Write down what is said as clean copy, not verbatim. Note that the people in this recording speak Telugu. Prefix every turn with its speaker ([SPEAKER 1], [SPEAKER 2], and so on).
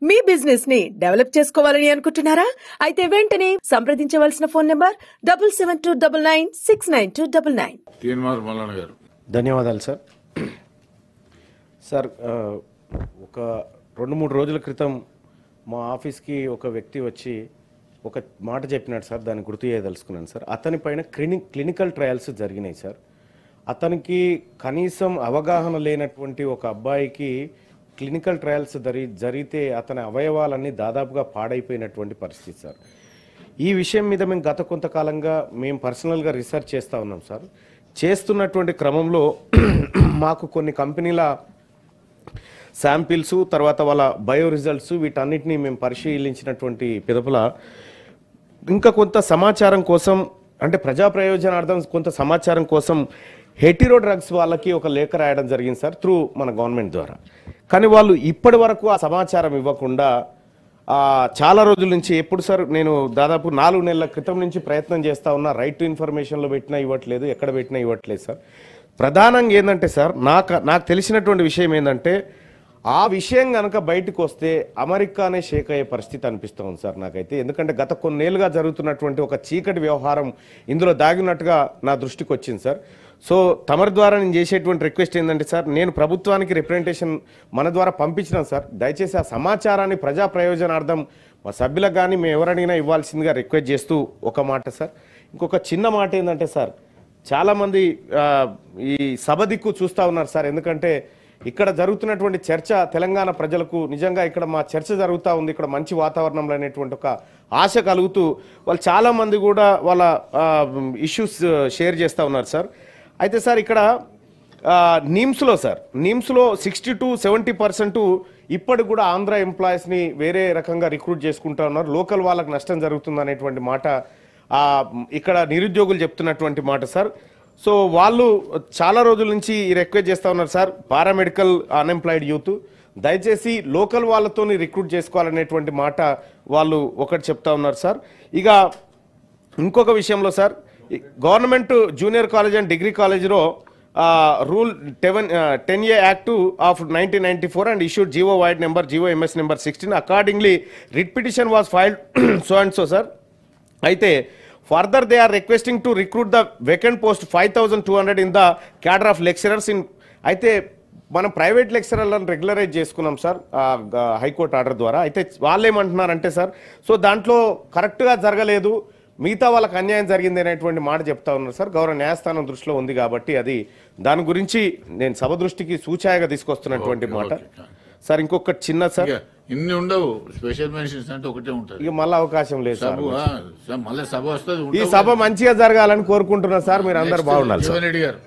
[SPEAKER 1] మీ బిజినెస్ ని డెవలప్ చేసుకోవాలని అనుకుంటున్నారా? అయితే వెంటనే సంప్రదించవలసిన ఫోన్ నంబర్ 7729969299.
[SPEAKER 2] తీన్మార్ మల్లన్న గారు.
[SPEAKER 3] ధన్యవాదాలు సార్. సార్ ఒక 2-3 రోజుల క్రితం మా ఆఫీస్కి ఒక వ్యక్తి వచ్చి ఒక మాట చెప్పినాడు సార్, దాన్ని గుర్తు చేయదలుచుకున్నాను సార్. అతని పైన క్లినికల్ ట్రయల్స్ జరిగినాయి సార్. అతనికి కనీసం అవగాహన లేనటువంటి ఒక అబ్బాయికి క్లినికల్ ట్రయల్స్ జరిగితే అతని అవయవాలన్నీ దాదాపుగా పాడైపోయినటువంటి పరిస్థితి సార్. ఈ విషయం మీద మేము గత కొంతకాలంగా మేము పర్సనల్గా రీసెర్చ్ చేస్తూ ఉన్నాం సార్. చేస్తున్నటువంటి క్రమంలో మాకు కొన్ని కంపెనీల శాంపిల్స్, తర్వాత వాళ్ళ బయో రిజల్ట్స్, వీటన్నిటిని మేము పరిశీలించినటువంటి పిదపల ఇంకా కొంత సమాచారం కోసం, అంటే ప్రజా ప్రయోజనార్థం కొంత సమాచారం కోసం హెటిరో డ్రగ్స్ వాళ్ళకి ఒక లేఖ రాయడం జరిగింది సార్, త్రూ మన గవర్నమెంట్ ద్వారా. కానీ వాళ్ళు ఇప్పటి వరకు ఆ సమాచారం ఇవ్వకుండా చాలా రోజుల నుంచి, ఎప్పుడు సార్ నేను దాదాపు 4 నెలల క్రితం నుంచి ప్రయత్నం చేస్తూ ఉన్నా. రైట్ టు ఇన్ఫర్మేషన్లో పెట్టినా ఇవ్వట్లేదు, ఎక్కడ పెట్టినా ఇవ్వట్లేదు సార్. ప్రధానంగా ఏంటంటే సార్, నాకు తెలిసినటువంటి విషయం ఏంటంటే, ఆ విషయం కనుక బయటకు వస్తే అమెరికానే షేక్ అయ్యే పరిస్థితి అనిపిస్తూ ఉంది సార్ నాకైతే. ఎందుకంటే గత కొన్నేళ్ళుగా జరుగుతున్నటువంటి ఒక చీకటి వ్యవహారం ఇందులో దాగినట్టుగా నా దృష్టికి వచ్చింది సార్. సో తమరి ద్వారా నేను చేసేటువంటి రిక్వెస్ట్ ఏంటంటే సార్, నేను ప్రభుత్వానికి రిప్రజెంటేషన్ మన ద్వారా పంపించినాను సార్. దయచేసి ఆ సమాచారాన్ని ప్రజా ప్రయోజనార్థం మా సభ్యులకు కానీ మేము ఎవరడిగినా ఇవ్వాల్సిందిగా రిక్వెస్ట్ చేస్తూ ఒక మాట సార్. ఇంకొక చిన్న మాట ఏంటంటే సార్, చాలామంది ఈ సభ దిక్కు చూస్తూ ఉన్నారు సార్. ఎందుకంటే ఇక్కడ జరుగుతున్నటువంటి చర్చ తెలంగాణ ప్రజలకు నిజంగా ఇక్కడ మా చర్చ జరుగుతూ ఉంది, ఇక్కడ మంచి వాతావరణంలో అనేటువంటి ఒక ఆశ కలుగుతూ వాళ్ళు చాలామంది కూడా వాళ్ళ ఇష్యూస్ షేర్ చేస్తూ ఉన్నారు సార్. అయితే సార్ ఇక్కడ నిమ్స్లో 60-70% ఇప్పటికి కూడా ఆంధ్ర ఎంప్లాయీస్ని వేరే రకంగా రిక్రూట్ చేసుకుంటూ ఉన్నారు. లోకల్ వాళ్ళకి నష్టం జరుగుతుంది అనేటువంటి మాట ఇక్కడ నిరుద్యోగులు చెప్తున్నటువంటి మాట సార్. సో వాళ్ళు చాలా రోజుల నుంచి ఈ రిక్వెస్ట్ చేస్తూ ఉన్నారు సార్, పారామెడికల్ అన్ఎంప్లాయిడ్ యూత్ దయచేసి లోకల్ వాళ్ళతోని రిక్రూట్ చేసుకోవాలనేటువంటి మాట వాళ్ళు ఒకటి చెప్తా ఉన్నారు సార్. ఇక ఇంకొక విషయంలో sir, government junior college and degree కాలేజ్లో rule 10A act of 1994 and issued GO vide number GOMS number 16. Accordingly writ petition was filed so and so sir. అయితే further they are requesting to recruit the vacant post 5200 in the cadre of lecturers in. అయితే మనం ప్రైవేట్ లెక్చరర్లను రెగ్యులరైజ్ చేసుకున్నాం సార్ హైకోర్టు ఆర్డర్ ద్వారా. అయితే వాళ్ళు ఏమంటున్నారంటే సార్, సో దాంట్లో కరెక్ట్గా జరగలేదు, మిగతా వాళ్ళకి అన్యాయం జరిగింది అనేటువంటి మాట చెప్తా ఉన్నారు సార్. గౌరవ న్యాయస్థానం దృష్టిలో ఉంది కాబట్టి అది దాని గురించి నేను సభ దృష్టికి సూచాయగా తీసుకొస్తున్నటువంటి మాట సార్. ఇంకొక చిన్న సార్,
[SPEAKER 2] ఇన్ని ఉండవు స్పెషల్ మెన్షన్స్ అంటే ఒకటే ఉంటుంది,
[SPEAKER 3] ఇక మళ్ళీ అవకాశం లేదు సార్.
[SPEAKER 2] మళ్ళీ సభ వస్తుంది.
[SPEAKER 3] ఈ సభ మంచిగా జరగాలని కోరుకుంటున్నా సార్. మీరు అందరు బాగుండాలి సార్.
[SPEAKER 2] రెడ్డి గారు.